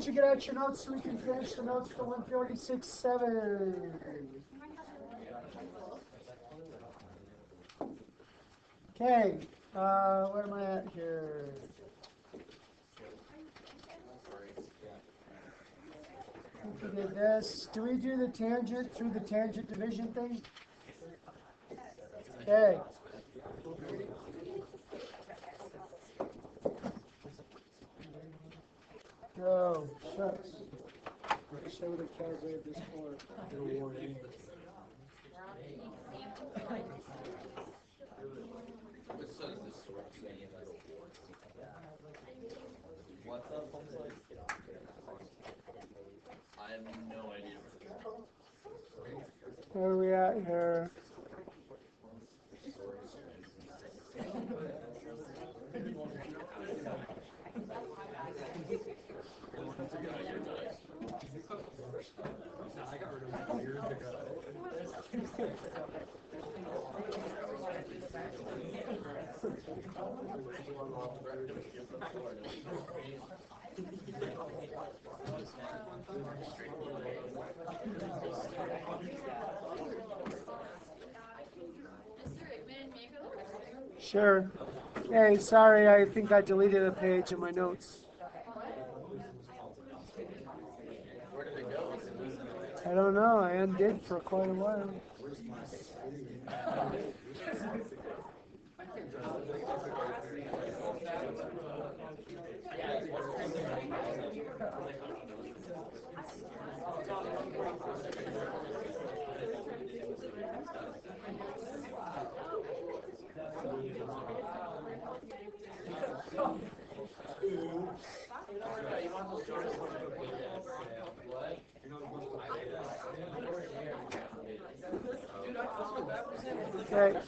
don't you get out your notes so we can finish the notes for 146.7? Okay, where am I at here? We did this. Do we do the tangent through the tangent division thing? Okay. Go. Shucks. Show the calibrate this for. What's up, homeboy? I have no idea. Where are we at here? Sure. Hey, sorry, I think I deleted a page in my notes. I don't know, I undid for quite a while. Okay.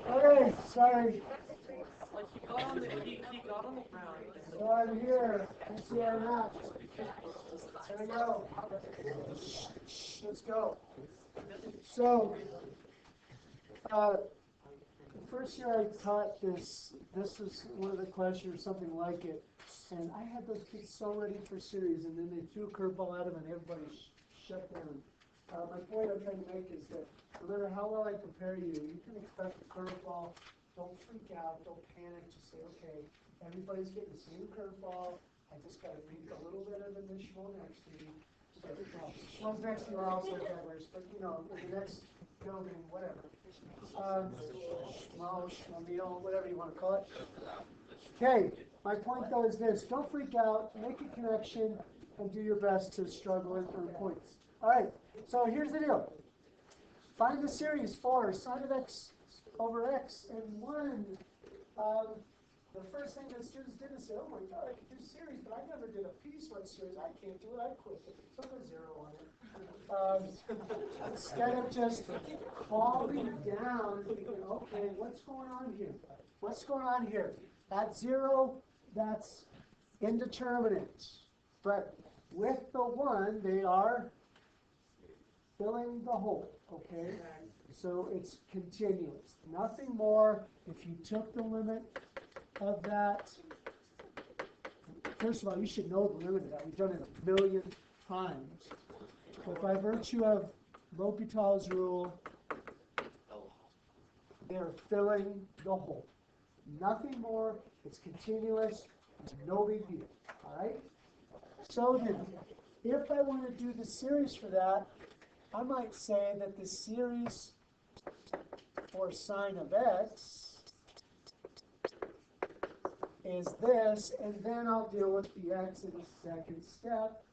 Okay, sorry. So I'm here. Let's see our map. There we go. Let's go. So, the first year I taught this was one of the questions or something like it. And I had those kids so ready for series, and then they threw a curveball at them, and everybody shut down. My point I'm trying to make is that no matter how well I prepare you, you can expect a curveball. Don't freak out. Don't panic. Just say, okay, everybody's getting the same curveball. I just got to make a little bit of an initial next to you. So, one's next to you are also jugglers, but in the next building, whatever. Meal, whatever you want to call it. Okay, my point though is this: don't freak out. Make a connection and do your best to struggle and earn points. All right. So here's the deal. Find the series for sine of x over x and 1. The first thing that students did is say, oh my God, I can do series, but I never did a piecewise series. I can't do it. I quit it. Took a 0 on it. Instead of just calming down and thinking, okay, what's going on here? What's going on here? That 0, that's indeterminate. But with the 1, they are filling the hole, okay? So it's continuous. Nothing more. If you took the limit of that, first of all, you should know the limit of that. We've done it a million times. But by virtue of L'Hopital's rule, they're filling the hole. Nothing more. It's continuous. It's no big deal. All right? So then, if I want to do the series for that, I might say that the series for sine of x is this, and then I'll deal with the x in the second step.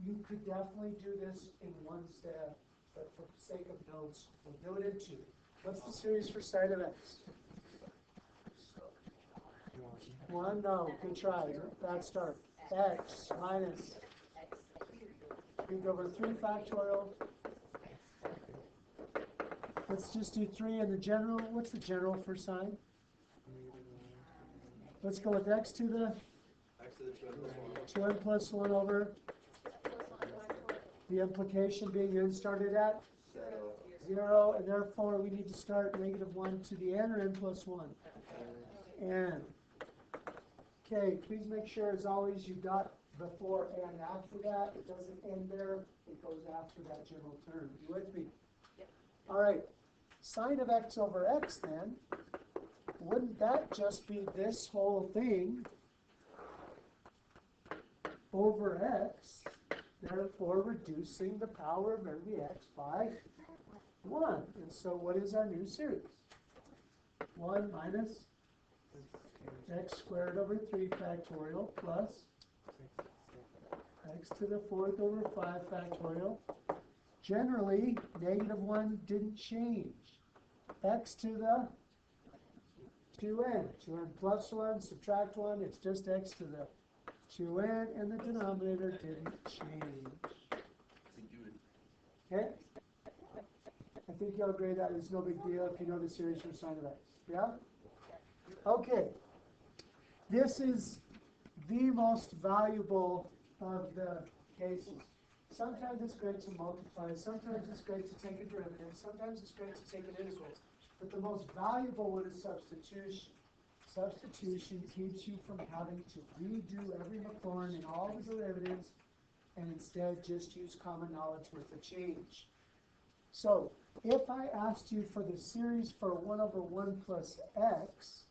You could definitely do this in one step, but for the sake of notes, we'll do it in 2. What's the series for sine of x? 1? No. Good try. Bad start. X minus 3 over 3 factorial. Let's just do 3 in the general. What's the general for sine? Let's go with x to the 2n plus 1 over the implication being n started at 0, and therefore we need to start -1 to the n or n plus 1? N. Okay, please make sure as always you dot before and after that. It doesn't end there. It goes after that general term. You with me? Yep. All right. Sine of x over x then, wouldn't that just be this whole thing over x, therefore reducing the power of every x by 1? And so what is our new series? 1 minus x squared over 3 factorial plus x to the 4th over 5 factorial. Generally, negative 1 didn't change. X to the 2n. 2n plus 1, subtract 1, it's just x to the 2n, and the denominator didn't change. Okay? I think you'll agree that is no big deal if you know the series for sine of x. Yeah? Okay. This is the most valuable of the cases. Sometimes it's great to multiply, sometimes it's great to take a derivative, sometimes it's great to take an integral. But the most valuable one is substitution. Substitution keeps you from having to redo every Maclaurin and all the derivatives, and instead just use common knowledge with the change. So, if I asked you for the series for 1 over 1 plus x,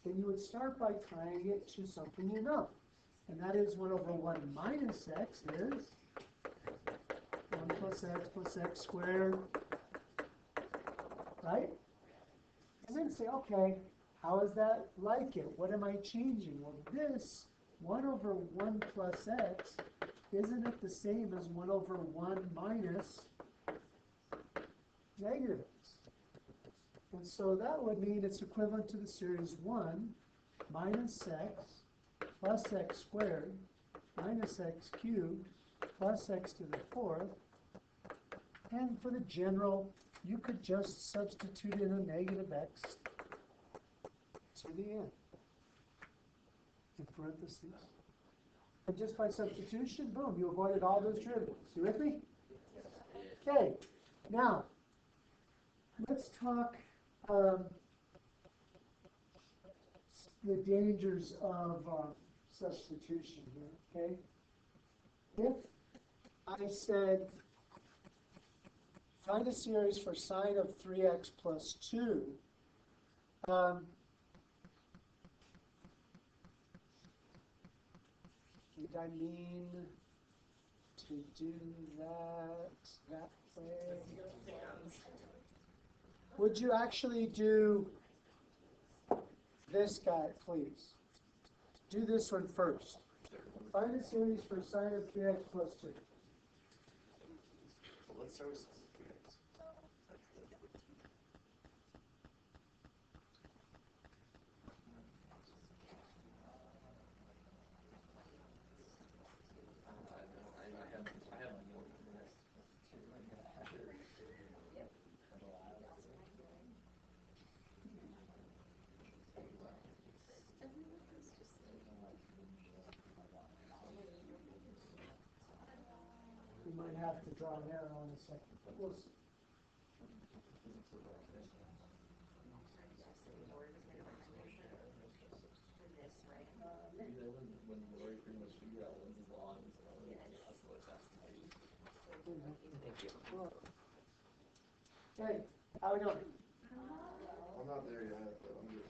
then you would start by tying it to something you know. And that is 1 over 1 minus x is 1 plus x squared, right? And then say, okay, how is that like it? What am I changing? Well, this 1 over 1 plus x, isn't it the same as 1 over 1 minus negative x? And so that would mean it's equivalent to the series 1 minus x plus x squared minus x cubed plus x to the 4th. And for the general, you could just substitute in a negative x to the n in parentheses. And just by substitution, boom, you avoided all those derivatives. You with me? Okay, now, let's talk the dangers of substitution here, okay? If I said, find a series for sine of 3x plus 2, did I mean to do that way? Would you actually do this guy, please? Do this one first. Find a series for sine of 3x plus 2. Let's start with We might have to draw an arrow in a second, but we'll see. when Lori pretty much figured out when the law is, that's what it's asking to be. Thank you. Okay, how we doing? I'm not there yet, but I'm good.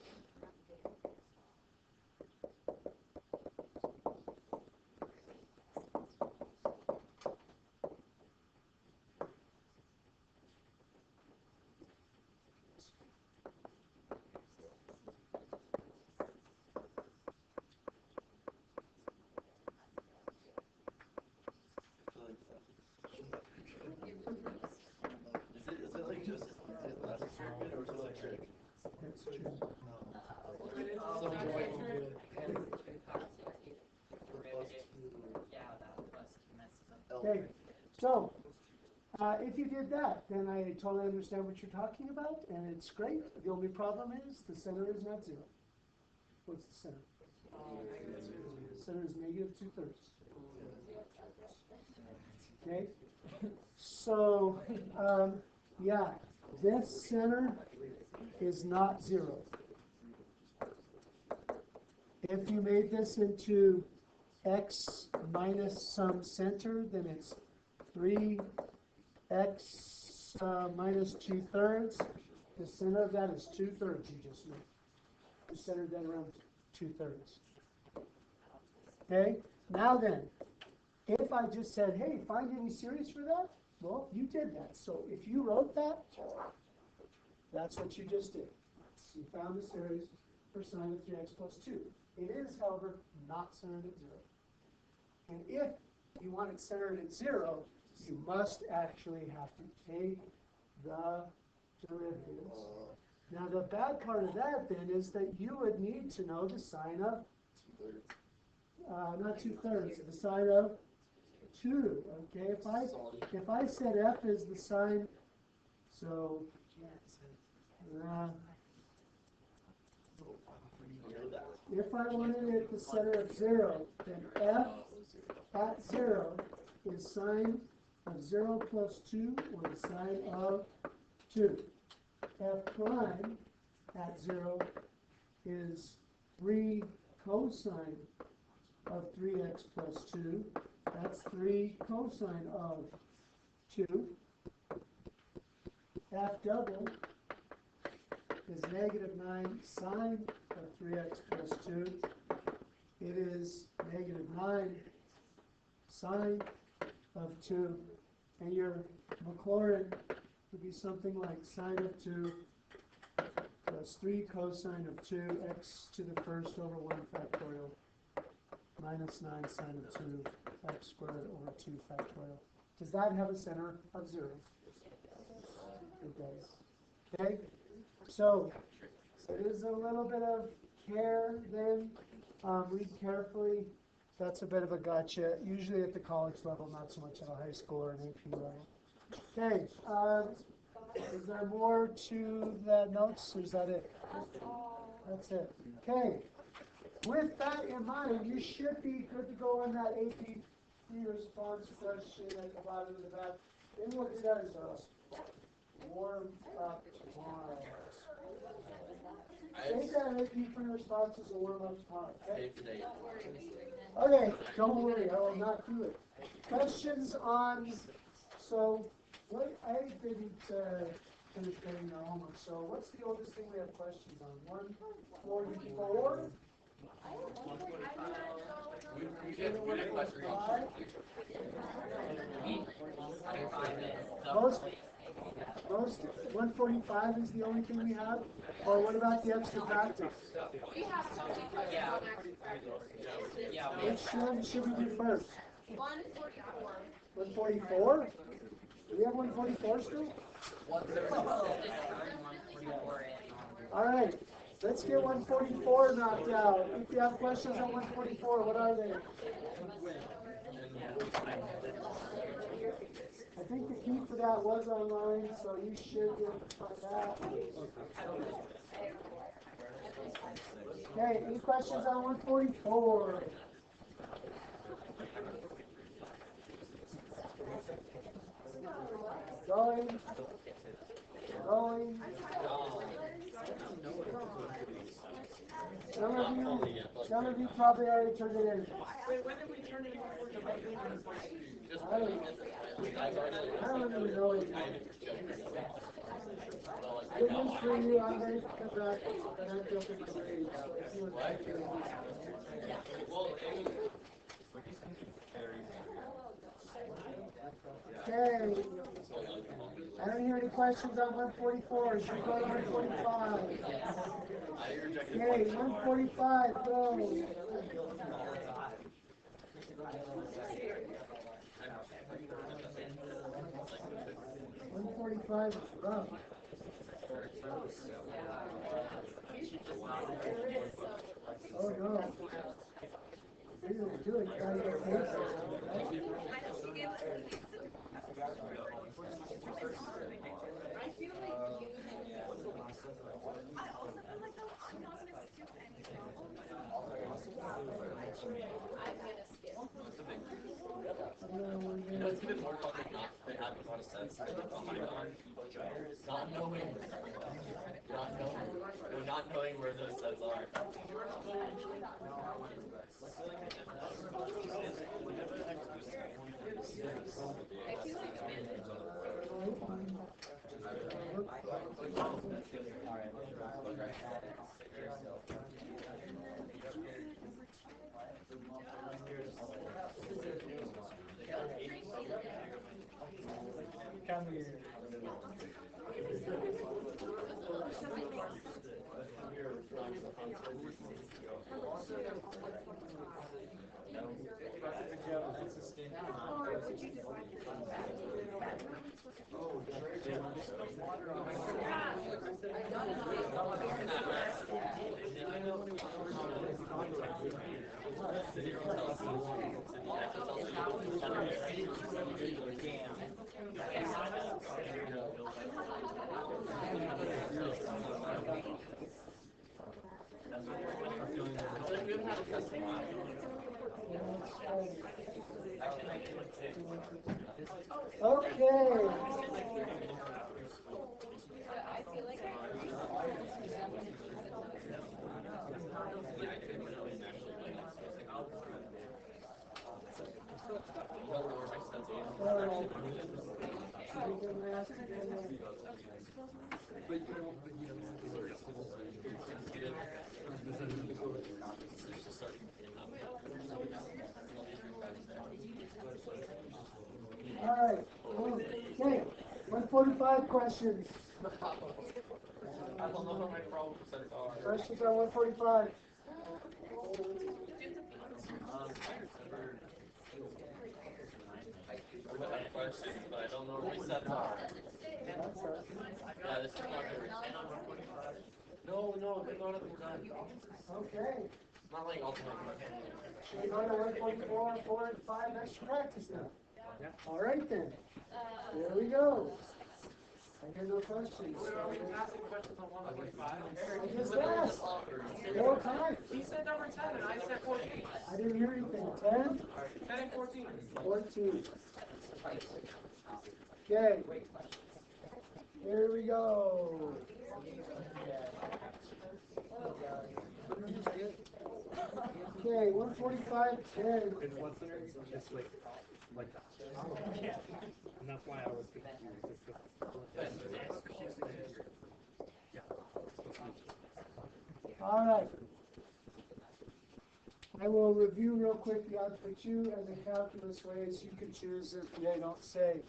Is it like just last circuit or is it like trick? That's true. Okay, so if you did that, then I totally understand what you're talking about, and it's great. The only problem is the center is not 0. What's the center? Center is negative 2/3. Okay, so yeah, this center is not 0. If you made this into x minus some center, then it's 3x minus 2/3. The center of that is 2/3 you just made. You centered that around 2/3. Okay, now then, if I just said, hey, find any series for that, well, you did that. So if you wrote that, that's what you just did. You found the series for sine of 3x plus 2. It is, however, not centered at 0. And if you want it centered at 0, you must actually have to take the derivatives. Now the bad part of that then is that you would need to know the sine of, not 2/3, the sine of 2. Okay, if I said f is the sine, so if I wanted it the center of 0, then f at 0 is sine of 0 plus 2, or the sine of 2. F prime at 0 is 3 cosine of 3x plus 2. That's 3 cosine of 2. F double is -9 sine of 3x plus 2. It is -9 sine of 2. And your Maclaurin would be something like sine of 2 plus 3 cosine of 2, x to the first over 1 factorial, minus 9 sine of 2, x squared over 2 factorial. Does that have a center of 0? It does. Okay? So, it is a little bit of care then. Read carefully. That's a bit of a gotcha. Usually at the college level, not so much at a high school or an AP level. Okay. Is there more to the notes, or is that it? That's it. Okay. With that in mind, you should be good to go on that AP response question at the bottom of the back. Then what it says warm up tomorrow. Take that AP free response as a warm up tomorrow. Okay? Okay, don't worry, I will not do it. Questions on, so what I didn't finish getting our homework, so what's the oldest thing we have questions on? 144? Most 145 is the only thing we have? Or what about the extra practice? Which one should we do first? 144. 144? Do we have 144 still? Alright, let's get 144 knocked out. If you have questions on 144, what are they? I think the key for that was online, so you should get that. Okay, any questions on 144? Going. Some of you probably already turned it in. Wait, when did we turn it in? I don't even know it. Good news for you, I'm ready to come back and I feel good grades. Okay. I don't hear any questions on 144. Should we go to 145? Okay, 145, go. 145 is rough. Oh no. We didn't do it. Gotta get paid. It's even more fun than not having a lot of sense. Not knowing where those sets are. Come here. Okay. All right. Okay. 145 questions. I don't know how my problem sets are. Questions on 145. I have questions, but I don't know what my sets are. Yeah, this is not good. No, they're not at the time. Okay. Not like ultimate. Should we go to 144, 4, and 5 extra practice now? All right then. Here we go. I hear no questions. Asking questions on 145. I just asked. 4 times. He said number 10 and I said 14. I didn't hear anything. 10? 10 and 14. 14. Okay. Here we go. Okay, 145, 10. It's what's there, it's like that. And that's why I was confused. All right. I will review real quick the Algebra 2 and the calculus ways. You can choose if they don't say.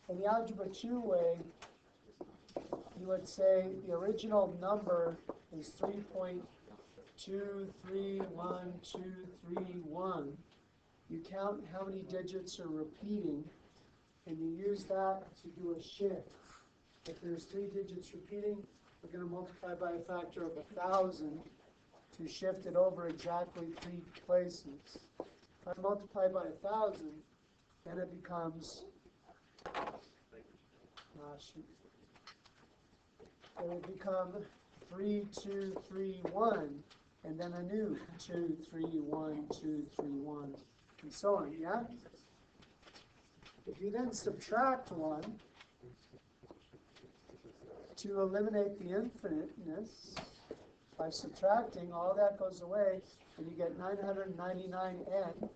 In the Algebra 2 way, you would say the original number is 3.231231. You count how many digits are repeating, and you use that to do a shift. If there's 3 digits repeating, we're going to multiply by a factor of 1,000 to shift it over exactly 3 places. If I multiply by 1,000, then it becomes, it will become 3, 2, 3, 1, and then a new 2, 3, 1, 2, 3, 1, and so on, yeah? If you then subtract 1 to eliminate the infiniteness, by subtracting, all that goes away, and you get 999n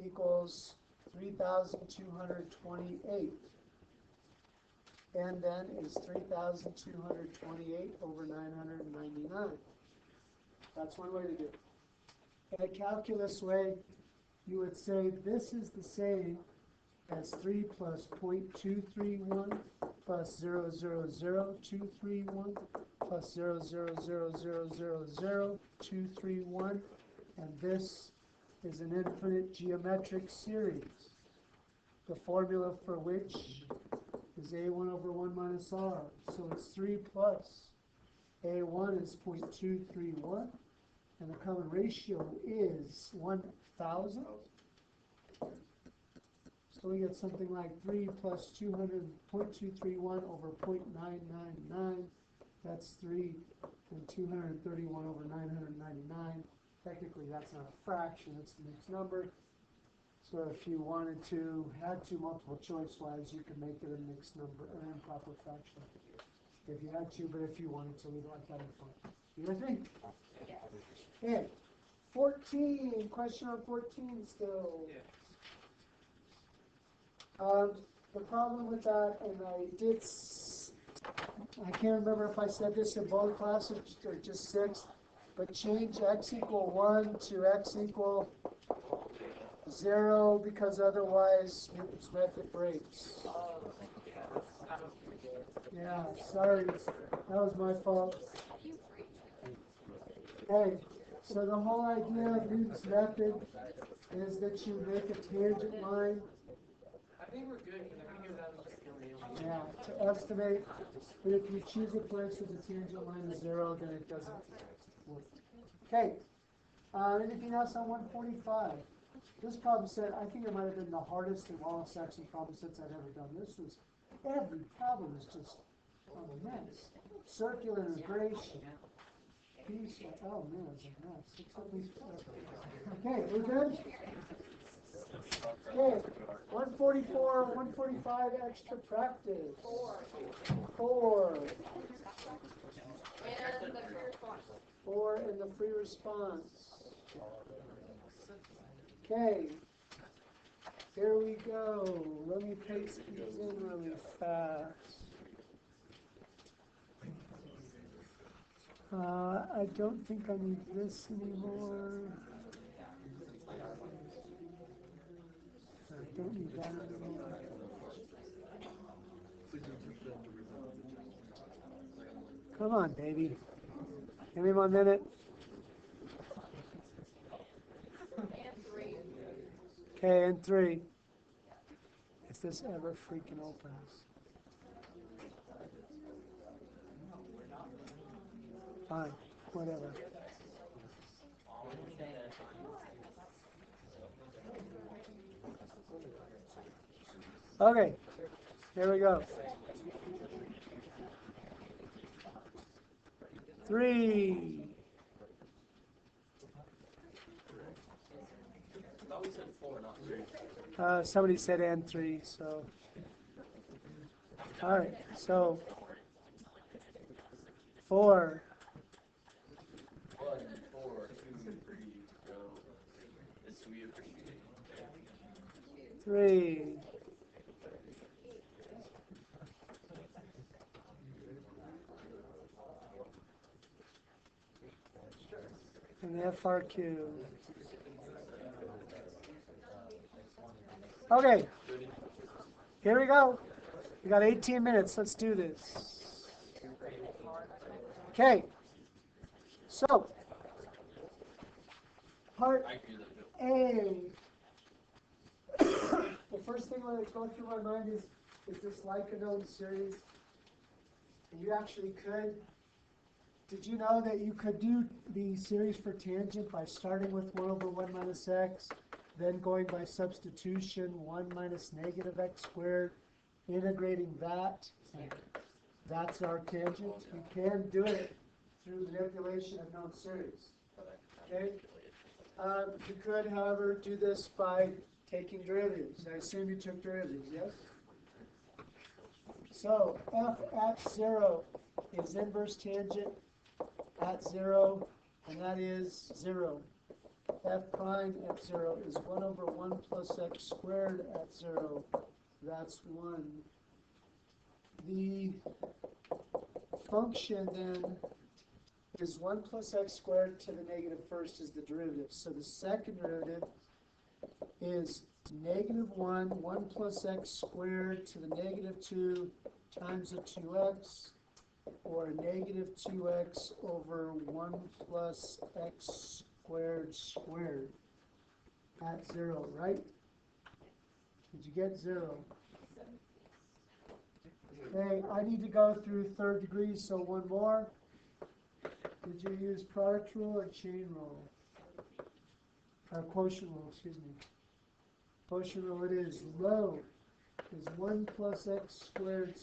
equals 3,228. N then is 3,228 over 999. That's one way to do it. In a calculus way, you would say this is the same as 3 plus 0.231 plus 0.00231 plus 0.000000231, and this is an infinite geometric series, the formula for which is a1 over 1 minus r. So it's 3 plus a1 is 0.231, and the common ratio is 1,000. So we get something like 3 plus 200, 0.231 over 0.999. That's 3 and 231 over 999. Technically, that's not a fraction, it's a mixed number. So if you wanted to, had to multiple choice wise, you could make it a mixed number, an improper fraction. If you had to, but if you wanted to leave it like that, it's fine. You with me? Okay. 14, question on 14 still. The problem with that, and I can't remember if I said this in both classes or just 6, but change x equal 1 to x equal 0 because otherwise Newton's method breaks. Yeah, sorry, that was my fault. Okay, so the whole idea of Newton's method is that you make a tangent line. I think we're good, because I figured that was just gonna be. Yeah, to estimate, but if you choose a place where the tangent line is 0, then it doesn't work. Okay, anything else on 145? This problem set, I think it might have been the hardest in all section problem sets I've ever done. Every problem is just a mess. Circular integration. Oh man, it's a mess. Okay, we're good? Okay, 144, 145 extra practice. 4. 4 in the free response. Okay, here we go. Let me paste these in really fast. I don't think I need this anymore. I don't need that anymore. Come on, baby. Give me 1 minute. Okay, and 3. If this ever freaking opens. Fine, whatever. Okay, here we go. 3. I thought we said 4, not 3. Somebody said and 3, so. All right, so 4. 1, 4, 2, 3, go. This we appreciate. 3. 'And the FRQ. Okay, here we go. We got 18 minutes. Let's do this. Okay, so part A. The first thing that goes through my mind is this like-a-known series. And you actually could. Did you know that you could do the series for tangent by starting with 1 over 1 minus x, then going by substitution 1 minus negative x squared, integrating that, and that's our tangent. You can do it through manipulation of known series. Okay? You could, however, do this by taking derivatives. I assume you took derivatives, yes? So f at 0 is inverse tangent at 0, and that is 0. F prime at 0 is 1 over 1 plus x squared at 0. That's 1. The function then is 1 plus x squared to the negative first is the derivative. So the second derivative is negative 1 plus x squared to the negative 2 times the 2x, or negative 2x over 1 plus x squared at 0, right? Did you get 0? Okay, I need to go through third degree, so one more. Did you use product rule or chain rule? Or quotient rule, excuse me. Quotient rule it is. Low is 1 plus x squared.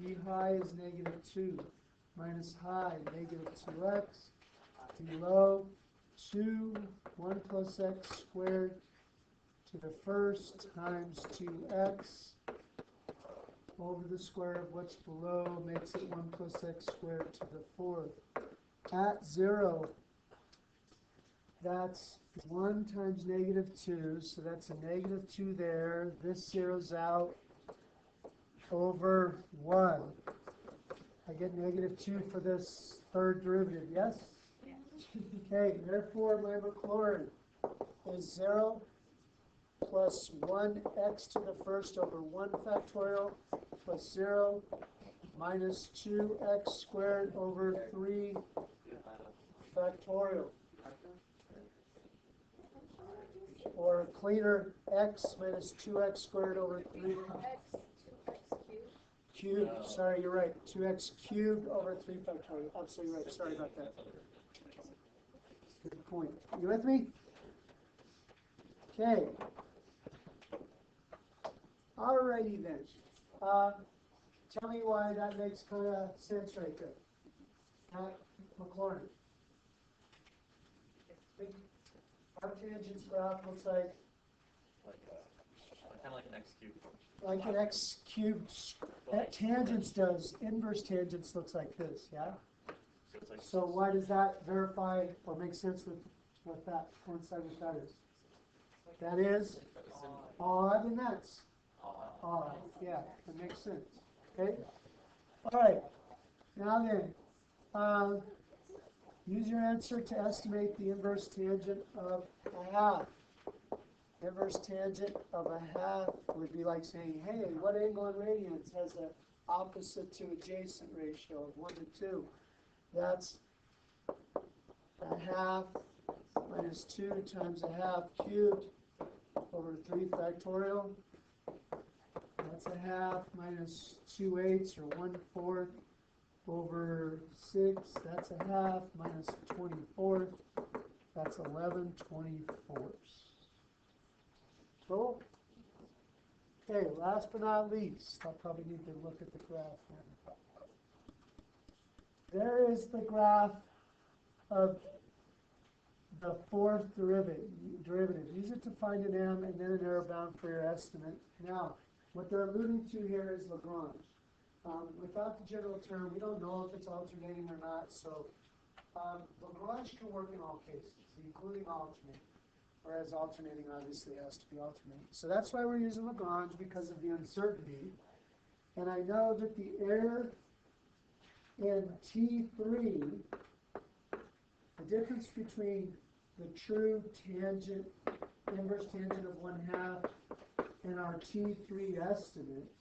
D high is negative 2 minus high, negative 2x. D low, 2, 1 plus x squared to the first times 2x over the square of what's below makes it 1 plus x squared to the fourth. At 0, That's 1 times negative 2, so that's a negative 2 there. This zeroes out over 1. I get negative 2 for this third derivative, yes? Okay, therefore my Maclaurin is 0 plus 1x to the first over 1 factorial plus 0 minus 2x squared over 3 factorial. Or cleaner, x minus 2x squared over 3 cubed. Sorry, you're right. 2x cubed over 3 factorial. Absolutely right. Sorry about that. Good point. You with me? Okay. Alrighty then. Tell me why that makes kind of sense right there. Maclaurin. Arctangent's graph looks like Kind of like an x cubed. like an x cubed. That tangents does. Inverse tangents looks like this, yeah? So it's like So why does that verify or make sense with that, coincide with that is? That is odd and that's odd. Yeah, that makes sense. Okay? All right. Now then, use your answer to estimate the inverse tangent of a half. Inverse tangent of a half would be like saying, hey, what angle in radians has an opposite to adjacent ratio of 1 to 2? That's a half minus 2 times a half cubed over 3 factorial. That's a half minus 2/8 or 1/4 over 6. That's a half minus 24. That's 11/24. Cool? Okay, last but not least, I'll probably need to look at the graph now. There is the graph of the fourth derivative. Use it to find an m and then an error bound for your estimate. Now, what they're alluding to here is Lagrange. Without the general term, we don't know if it's alternating or not, so Lagrange can work in all cases, including alternating, whereas alternating obviously has to be alternating. So that's why we're using Lagrange, because of the uncertainty. And I know that the error in T3, the difference between the true tangent, inverse tangent of 1/2, and our T3 estimate,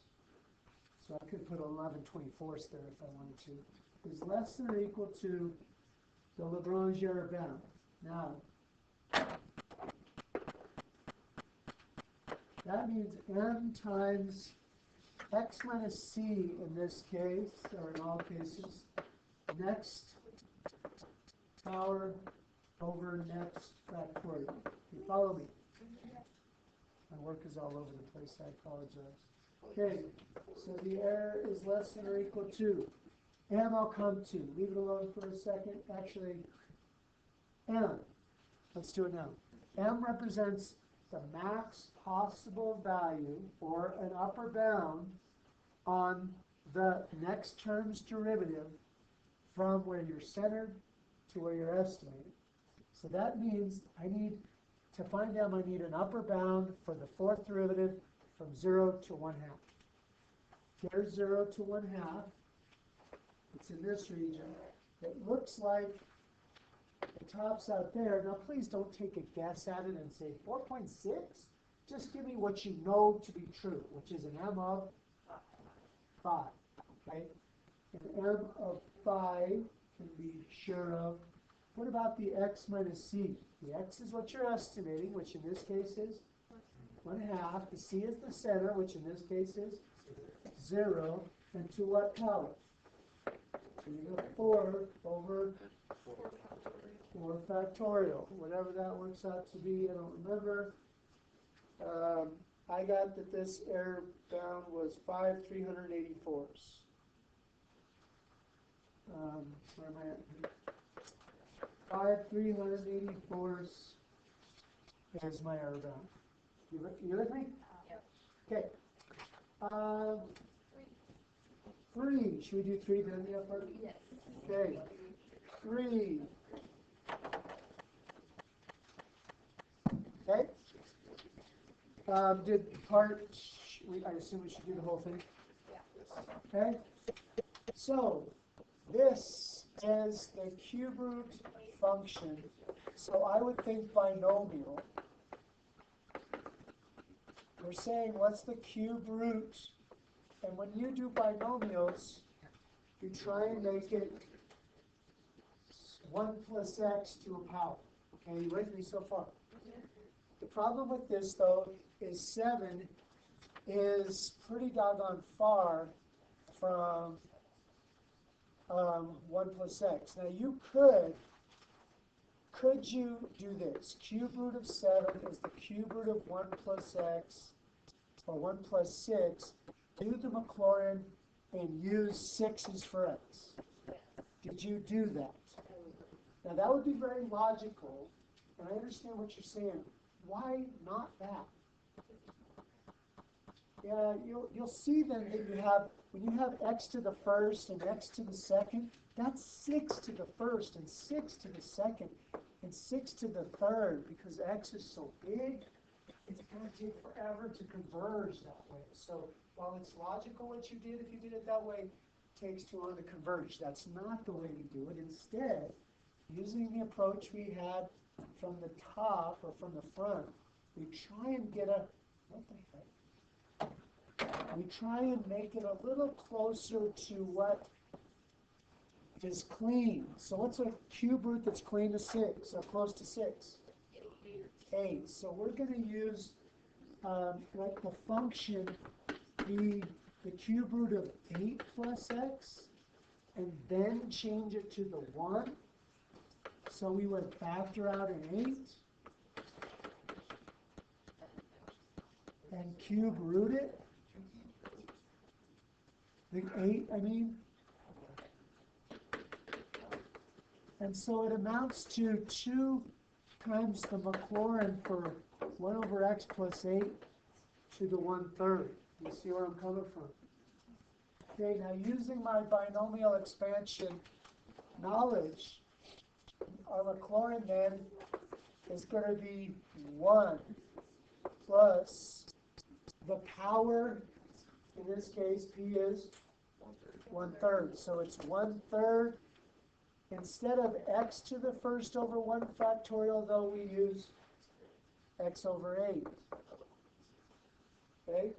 so I could put 11/24 there if I wanted to, is less than or equal to the Lagrange error bound. Now, that means m times x minus c in this case, or in all cases, next power over next factorial. You follow me? My work is all over the place, I apologize. Okay, so the error is less than or equal to m. I'll come to. Leave it alone for a second. Actually, m. Let's do it now. M represents the max possible value or an upper bound on the next term's derivative from where you're centered to where you're estimating. So that means to find m, I need an upper bound for the fourth derivative from 0 to 1/2. Here's 0 to 1/2. It's in this region. It looks like it tops out there. Now please don't take a guess at it and say 4.6. Just give me what you know to be true, which is an m of 5. Okay? An m of 5 can be sure of. What about the x minus c? The x is what you're estimating, which in this case is 1/2. The c is the center, which in this case is 0. And to what power? So you go 4 over 4 factorial. Whatever that works out to be, I don't remember. I got that this error bound was 5/384. Where am I at? 5/384 is my error bound. You with me? Okay. 3. Should we do 3 then the upper? Yes. Okay. 3. Did part, I assume we should do the whole thing? Okay? So, this is the cube root function. So I would think binomial. We're saying what's the cube root? And when you do binomials, you try and make it 1 plus x to a power. Okay, you with me so far? The problem with this, though, is 7 is pretty doggone far from 1 plus x. Now, you could you do this? Cube root of 7 is the cube root of 1 plus x, or 1 plus 6. Do the Maclaurin and use 6's for x. Did you do that? Now, that would be very logical, and I understand what you're saying. Why not that? Yeah, you'll see then that you have, when you have x to the first and x to the second, that's 6 to the first and 6 to the second and 6 to the third, because x is so big, it's going to take forever to converge that way. So while it's logical what you did, if you did it that way, it takes too long to converge. That's not the way we do it. Instead, using the approach we had from the top or from the front, we try and get a, what the heck? We try and make it a little closer to what is clean. So what's a cube root that's clean to 6, or close to 6? 8. So we're going to use, let the function be the cube root of 8 plus x, and then change it to the 1. So we would factor out an 8, and cube root it. The 8, I mean. And so it amounts to 2 times the Maclaurin for 1 over x plus 8 to the 1/3. You see where I'm coming from? Okay, now using my binomial expansion knowledge, our Maclaurin then is going to be 1 plus the power, in this case, p is 1/3. So it's 1/3. Instead of x to the first over 1 factorial, though, we use x over 8. Okay?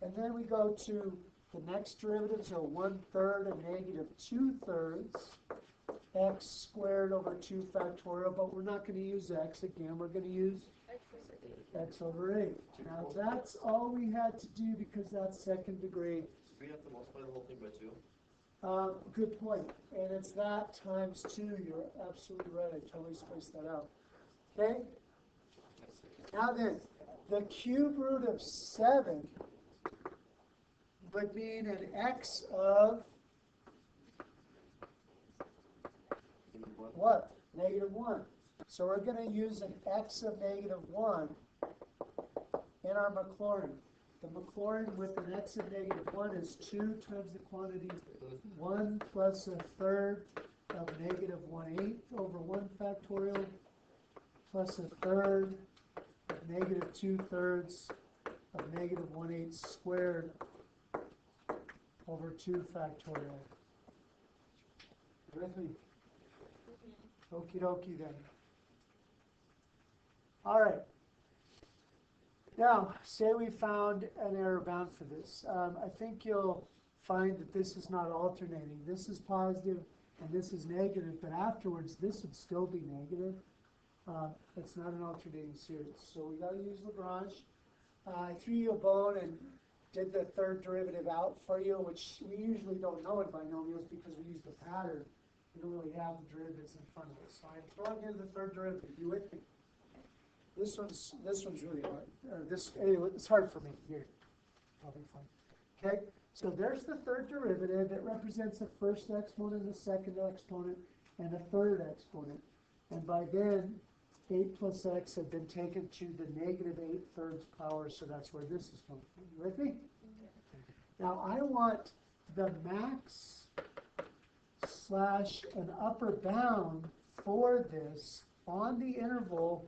And then we go to the next derivative, so 1/3 and negative 2/3, x squared over 2 factorial, but we're not going to use x again. We're going to use x over 8. Now, that's all we had to do because that's second degree. Do we have to multiply the whole thing by 2? Good point. And it's that times 2. You're absolutely right. I totally spaced that out. Okay? Now then, the cube root of 7 would mean an x of what? Negative 1. So we're going to use an x of negative 1 in our Maclaurin. The Maclaurin with an x of negative 1 is 2 times the quantity 1 plus 1/3 of negative 1/8 over 1 factorial plus 1/3 of negative 2/3 of negative 1/8 squared over 2 factorial. You with me? Okie dokie then. All right. Now, say we found an error bound for this. I think you'll find that this is not alternating. This is positive and this is negative, but afterwards this would still be negative. It's not an alternating series. So we got to use Lagrange. I threw you a bone and did the third derivative out for you, which we usually don't know in binomials because we use the pattern. We don't really have the derivatives in front of us. So I'm throwing in the third derivative. You with me? This one's really hard. Anyway, it's hard for me here. Probably fine. Okay, so there's the third derivative. It represents the first exponent, the second exponent, and the third exponent. And by then, 8 plus x have been taken to the negative 8/3 power, so that's where this is coming from. You with me? Now I want the max slash an upper bound for this on the interval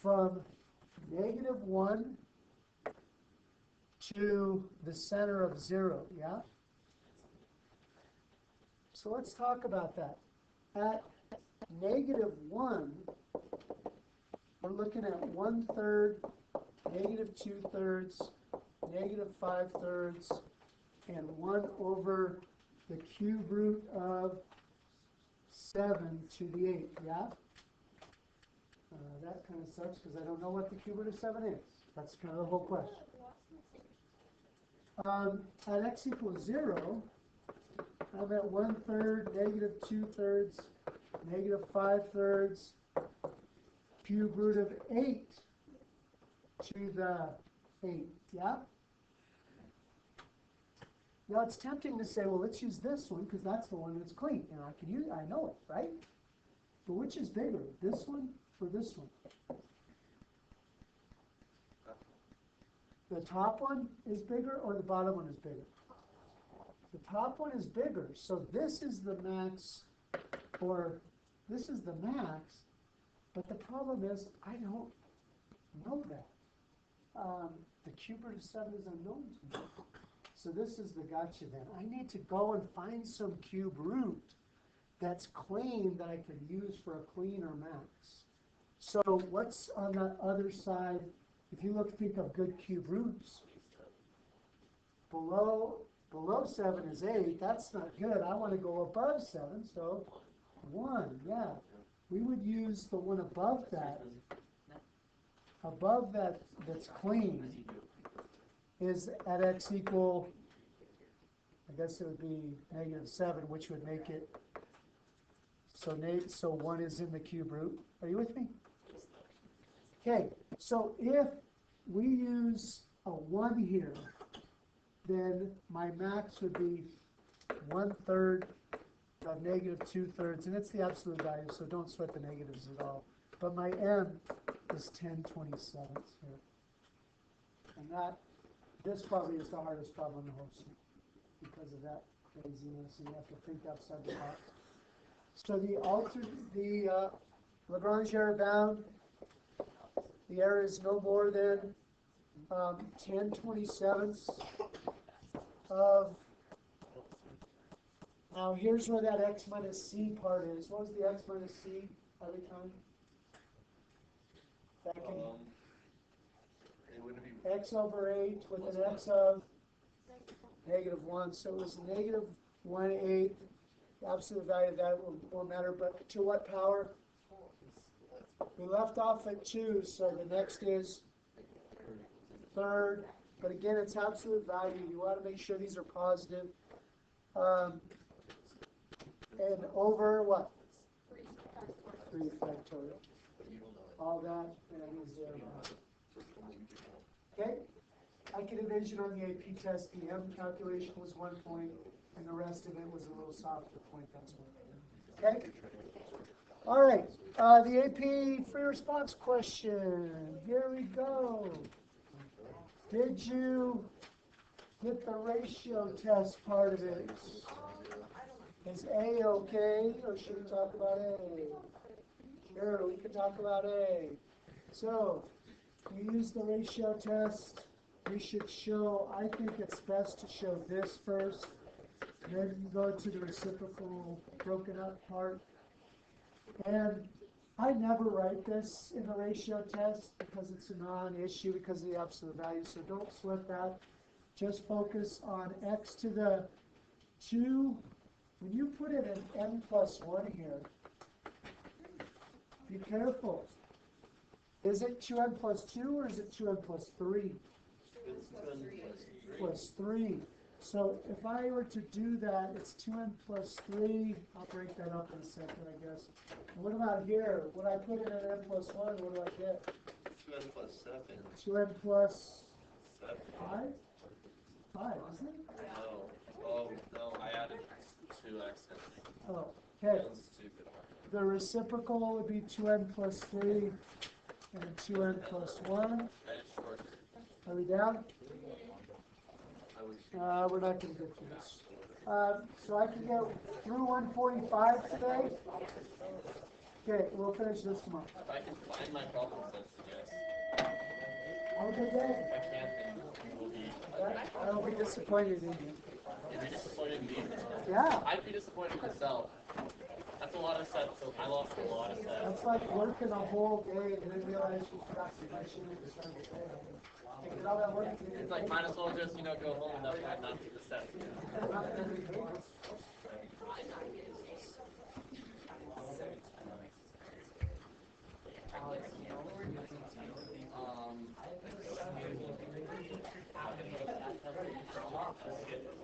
from negative 1 to the center of 0, yeah? So let's talk about that. At -1, we're looking at 1/3, -2/3, -5/3, and 1 over the cube root of 7 to the 8, yeah? That kind of sucks because I don't know what the cube root of 7 is. That's kind of the whole question. At x equals 0, I'm at 1/3, -2/3, -5/3, cube root of 8 to the 8, yeah? Now it's tempting to say, well, let's use this one because that's the one that's clean. And I can use, I know it, right? But which is bigger, this one or this one? The top one is bigger or the bottom one is bigger? The top one is bigger, so this is the max, or this is the max, but the problem is I don't know that. The cube root of 7 is unknown to me. So this is the gotcha then. I need to go and find some cube root that's clean that I can use for a cleaner max. So what's on the other side? If you think of good cube roots, below 7 is 8. That's not good. I want to go above 7, so 1, yeah. We would use the one above that. Above that that's clean is at x equal, I guess it would be -7, which would make it, so 1 is in the cube root. Are you with me? Okay, so if we use a 1 here, then my max would be 1/3 of -2/3, and it's the absolute value, so don't sweat the negatives at all. But my m is 10/27 here. And this probably is the hardest problem in the whole suite because of that craziness, and you have to think outside the box. So the Lagrange error bound, the error is no more than 10/27 of, now here's where that x minus c part is. What was the x minus c every time? Back in It wouldn't be. x over 8 with an x of -1. So it was -1/8. The absolute value of that won't matter, but to what power? We left off at 2, so the next is 3rd. But again, it's absolute value. You want to make sure these are positive. And over what? 3 factorial. All that and 0. Okay? I can envision on the AP test, the M calculation was 1 point, and the rest of it was a little softer point. That's what. Okay? All right. The AP free response question. Here we go. Did you get the ratio test part of it? Is A okay, or should we talk about A? Sure, we can talk about A. So, we use the ratio test. We should show, I think it's best to show this first, then you go to the reciprocal broken up part. And I never write this in the ratio test because it's a non-issue because of the absolute value, so don't sweat that. Just focus on x to the 2. When you put it in n plus 1 here, be careful. Is it 2n plus 2 or is it 2n plus 3? Plus 3. So if I were to do that, it's 2n plus 3. I'll break that up in a second, I guess. And what about here? When I put it in n plus 1, what do I get? 2n plus 7. 2n plus 7. 5? 5, isn't it? No. Oh, no, I added 2x in. Oh, okay. That's stupid. The reciprocal would be 2n plus 3 and 2n plus 1. I just shortened it. Are we down? We're not going to get through this. So I can get through 145 today. Okay, we'll finish this tomorrow. If I can find my problem sets, yes. Have a good day. If I can't, then it will be be disappointed in you. You're disappointed in me. Yeah, I'd be disappointed in myself. That's a lot of sets, so I lost a lot of sets. that's like working a whole day and then realize you forgot to mention it at the start of the day. And get all that work. It's like, might as well just, go home and that's why not do the set.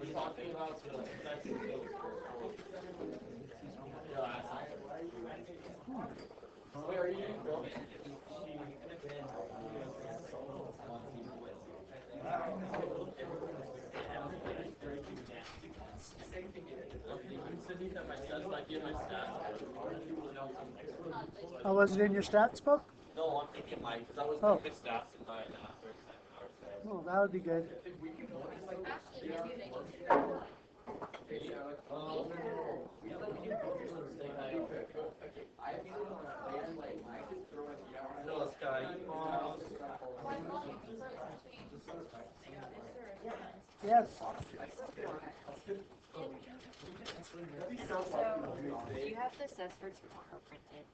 We're talking about the sets and fields Wait, are you doing film? Oh, was it in your stats book? No, I'm thinking my, because I was Oh. thinking stats in my first hour. Oh, that would be good. No, Sky. Yes. Do you have the sets for tomorrow printed?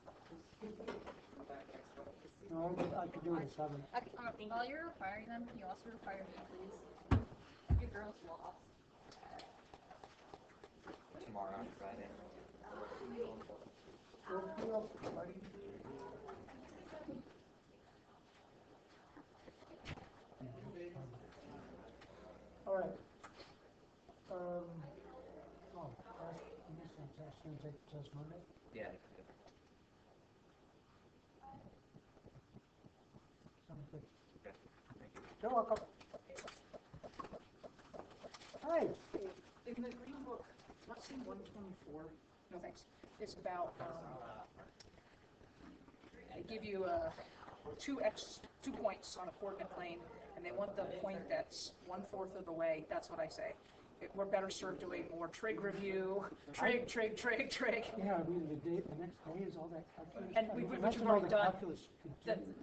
No, I could do it at 7. Okay, while you're requiring them, can you also require me, please? Your girl's lost. Tomorrow on Friday. All right. Oh, you missed that test. You're gonna take the test Monday? Yeah. Sounds good. You're welcome. Hey, In the green book, let's see 124. No thanks. It's about they give you 2 points on a coordinate plane, and they want the point that's 1/4 of the way. That's what I say. We're better served doing more trig review, trig. yeah, I mean, the next day is all that calculus. And I mean, we've imagine all already the done. calculus you could That- do.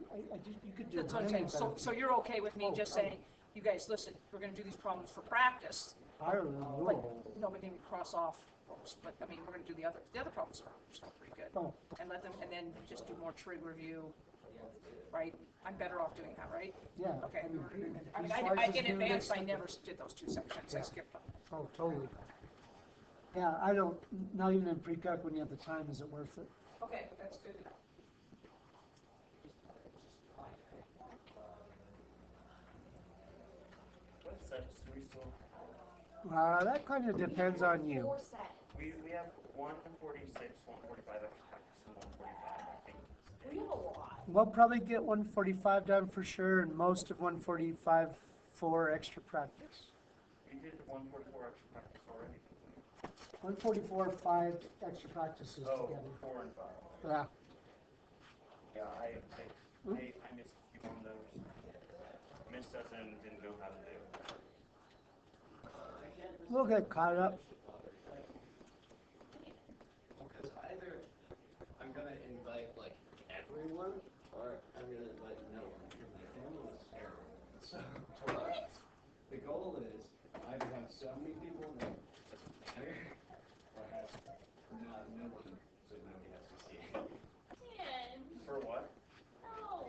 You could do That's what I'm many saying. better So you're okay with me Oh, just oh. saying, you guys, listen, we're going to do these problems for practice. Ireland But rule. nobody can cross off those. But I mean, we're going to do the other problems are still pretty good. Oh, And let them, and then just do more trig review, right? I'm better off doing that, right? yeah. Okay. I mean, I mean, these in slices do advance, this. I never did those 2 sections. I Yeah. skipped them. Oh, totally. Yeah, I don't, not even in pre-calc when you have the time, is it worth it? Okay, that's good. What sets do we still? That kind of depends on you. We have 146, 145 extra practice, and 145, I think. We'll probably get 145 done for sure, and most of 145 for extra practice. We did 144 extra practice already. 144, 5 extra practices Oh, together. 4 and 5. Yeah. Yeah, I missed a few on those. Missed us and didn't know how to do. We'll get caught up. Because either I'm gonna invite like everyone, or I'm gonna invite no one. Because my family is terrible. So the goal is either have so many people that matter, or have not no one, so nobody has to see it. For what? Oh,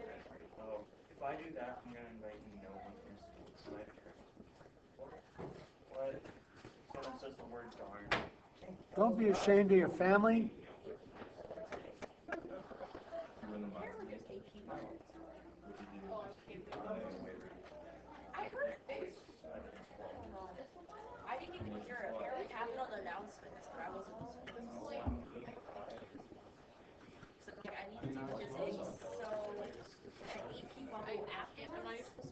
if I do that, I'm gonna invite no one from school. So what? Someone says the word darn. Don't be ashamed of your family. I heard it. I didn't even hear it. It happened on the announcements, but I wasn't listening. So, like, I need to just say, so, the AP bubble after, am I supposed to